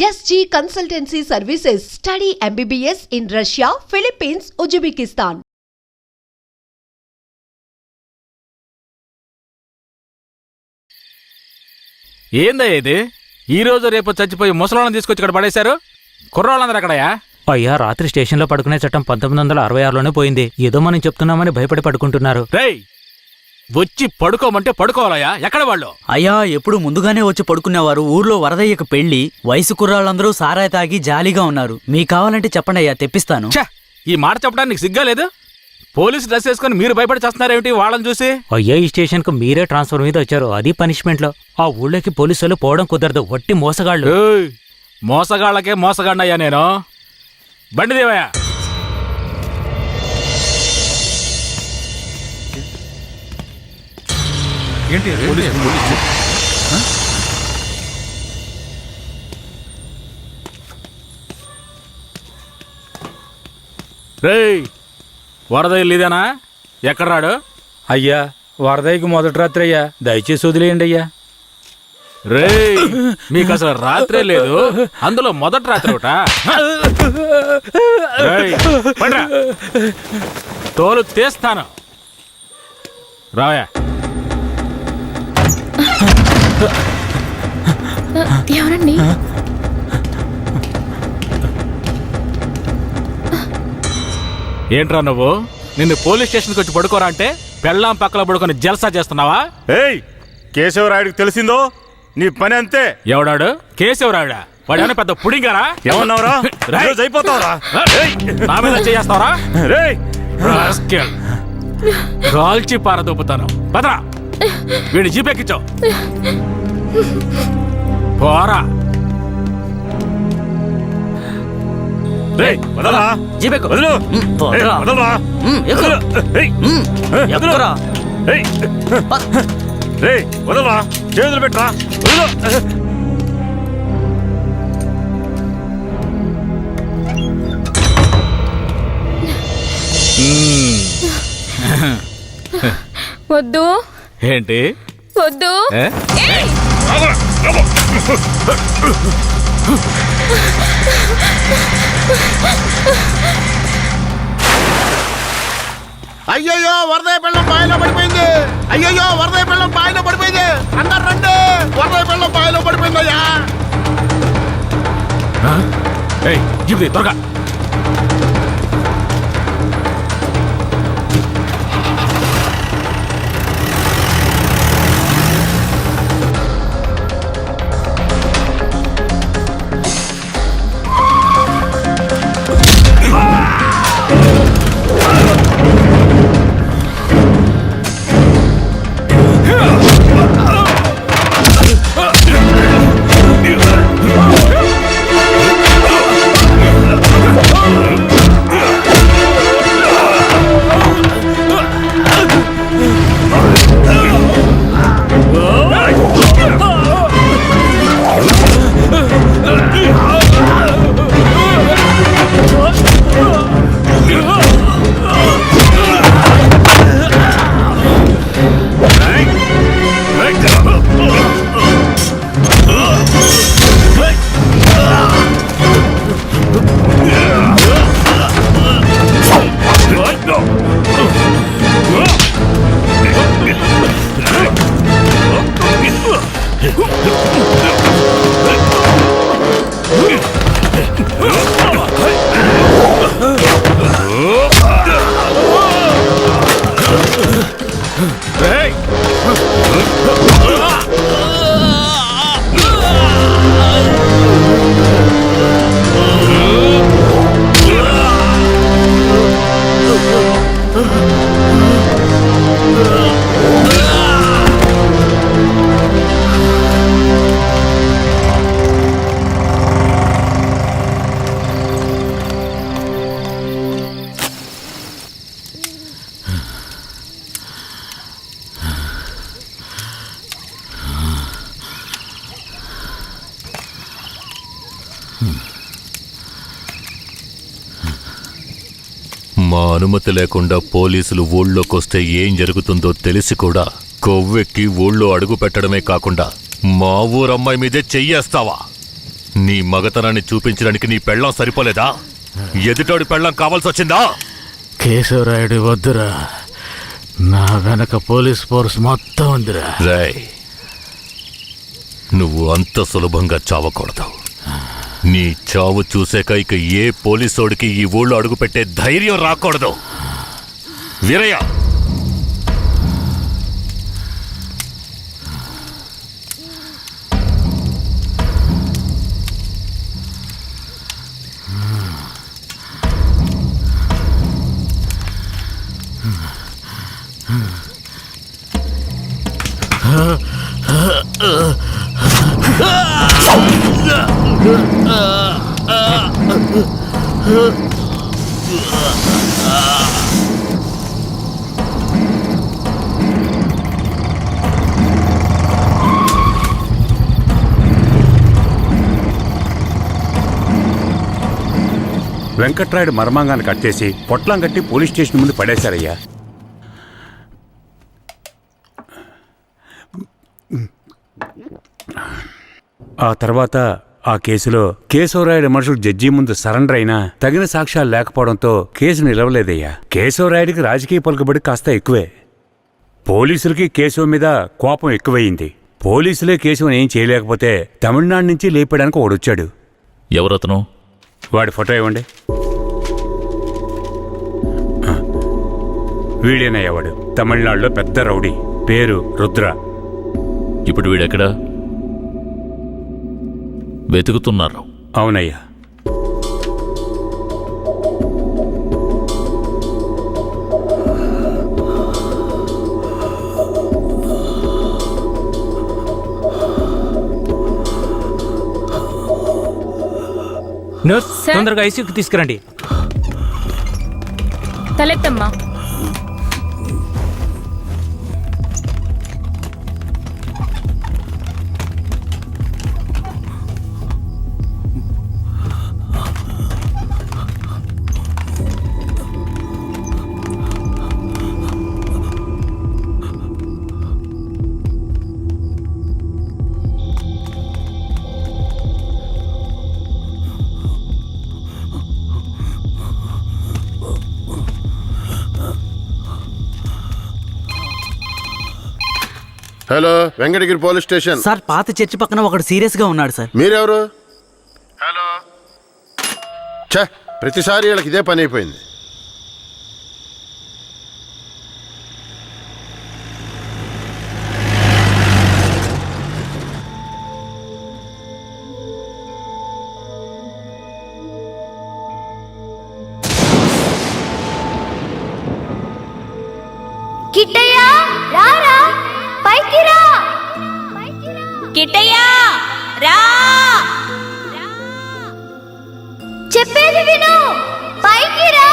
SG Consultancy Services. Study MBBS in Russia, Philippines, Uzbekistan. ఏందయ్య ఇది? ఈ రోజు రేపు చచ్చిపోయి ముసలాళ్ళని తీసుకొచ్చి ఇక్కడ పడేశారు. కుర్రాళ్ళందరూ అక్కడయా? అయ్యా, రాత్రి స్టేషన్లో పడుకునే చట్టం 1966లోనే పోయింది. ఏదో మనం చెప్తున్నామని భయపడి పడుకుంటున్నారు. రేయ్, వచ్చి పడుకోమంటే పడుకోవాలయ్యా. ఎక్కడ వాళ్ళు? అయ్యా, ఎప్పుడు ముందుగానే వచ్చి పడుకునేవారు. ఊర్లో వరదయ్యకు పెళ్లి, వయసు కుర్రాళ్ళందరూ సారాయి తాగి జాలీగా ఉన్నారు. మీకు కావాలంటే చెప్పండి అయ్యా, తెప్పిస్తాను. ఛ, ఈ మాట చెప్పడానికి సిగ్గా లేదు? పోలీసు డ్రెస్ వేసుకుని మీరు భయపడి చేస్తున్నారేమిటి వాళ్ళని చూసి? అయ్యా, ఈ స్టేషన్కు మీరే ట్రాన్స్ఫర్ మీద వచ్చారు, అది పనిష్మెంట్లో. ఆ ఊళ్ళోకి పోలీసులు పోవడం కుదరదు, వట్టి మోసగాళ్ళు. ఏయ్, మోసగాళ్ళకే మోసగాడినయ్యా నేను. బండి దేవయ్యా. రేయ్, వరద ఇల్లుదేనా? ఎక్కడ రాడు? అయ్యా, వరదయ్యకి మొదటి రాత్రి అయ్యా, దయచేసి వదిలేయండి అయ్యా. రేయ్, మీకు అసలు రాత్రే లేదు, అందులో మొదటి రాత్రి ఒకట. తోలు తీస్తాను. రావయా. ఎవరండి? ఏంట్రా నువ్వు? నిన్ను పోలీస్ స్టేషన్కి వచ్చి పడుకోరా అంటే పెళ్ళాం పక్కల పడుకొని జల్సా చేస్తున్నావా? ఏయ్, కేశవరాయుడికి తెలిసిందో నీ పని అంతే. ఎవడాడు? కేశవరాయుడా? వాడేమైనా పెద్ద పుడింగారా? ఏమన్నావురా? అయిపోతావురా? నా మీద చేస్తావరా? కాల్చి పారదొప్పుతాను. పదరా, వీడి జీపెక్కించావు. పోరా. జీపెక్కు. వదలు. పోరా. వదలరా. ఎక్కురా. రేయ్, వదలరా. చేతులు పెట్టరా. వదలు. వద్దు. ఏంటి వద్దు. అయ్యయ్యో, వరదయ్య పెళ్ళం బావిలో పడిపోయింది. అయ్యయ్యో, వరదయ్య పెళ్ళం బావిలో పడిపోయింది. అందరు రండి, వరదయ్య పెళ్ళం బావిలో పడిపోయిందయ్యా. జీబుది త్వరగా. మా అనుమతి లేకుండా పోలీసులు ఊళ్ళోకొస్తే ఏం జరుగుతుందో తెలిసి కూడా కొవ్వెక్కి ఊళ్ళో అడుగు పెట్టడమే కాకుండా మా ఊరమ్మాయి మీదే చెయ్యేస్తావా? నీ మగతనాన్ని చూపించడానికి నీ పెళ్ళం సరిపోలేదా? ఎదుటోడి పెళ్ళం కావాల్సి వచ్చిందా? కేశవరాయుడు వద్దురా, నా వెనక పోలీస్ ఫోర్స్ మొత్తం ఉందిరా. రేయ్, నువ్వు అంత సులభంగా చావకూడదు. నీ చావు చూసాక ఇక ఏ పోలీసోడికి ఈ ఊళ్ళో అడుగుపెట్టే ధైర్యం రాకూడదు. వీరయ్య, వెంకట్రాయుడు మర్మాంగాన్ని కట్ చేసి పొట్లం కట్టి పోలీస్ స్టేషన్ ముందు పడేశారయ్యా. ఆ తర్వాత ఆ కేసులో కేశవరాయుడు మనుషులు జడ్జి ముందు సరెండర్ అయినా తగిన సాక్ష్యాలు లేకపోవడంతో కేసు నిలవలేదయ్యా. కేశవరాయుడికి రాజకీయ పలుకుబడి కాస్త ఎక్కువే. పోలీసులకి కేశవ మీద కోపం ఎక్కువయింది. పోలీసులే కేశవని ఏం చేయలేకపోతే తమిళనాడు నుంచి లేపడానికి ఒకడొచ్చాడు. ఎవరతను? వాడి ఫోటో ఇవ్వండి. వీడేనయ్యా వాడు. తమిళనాడులో పెద్ద రౌడీ, పేరు రుద్ర. ఇప్పుడు వీడెక్కడా? వెతుకుతున్నారు. అవునయ్యా. నర్స్, తొందరగా ఐసీయూకి తీసుకురండి. తలెత్తమ్మా. Hello, Venkatagiri police station. Sir, పాత చర్చి పక్కన ఒకడు సీరియస్ గా ఉన్నాడు సార్. మీరెవరు? హలో. ఛే, ప్రతిసారి వీళ్ళకి ఇదే పని అయిపోయింది. కిట్టయ్య, రారా, పైకి రా. కిట్టయ్య, రా. చెప్పేది విను, పైకి రా.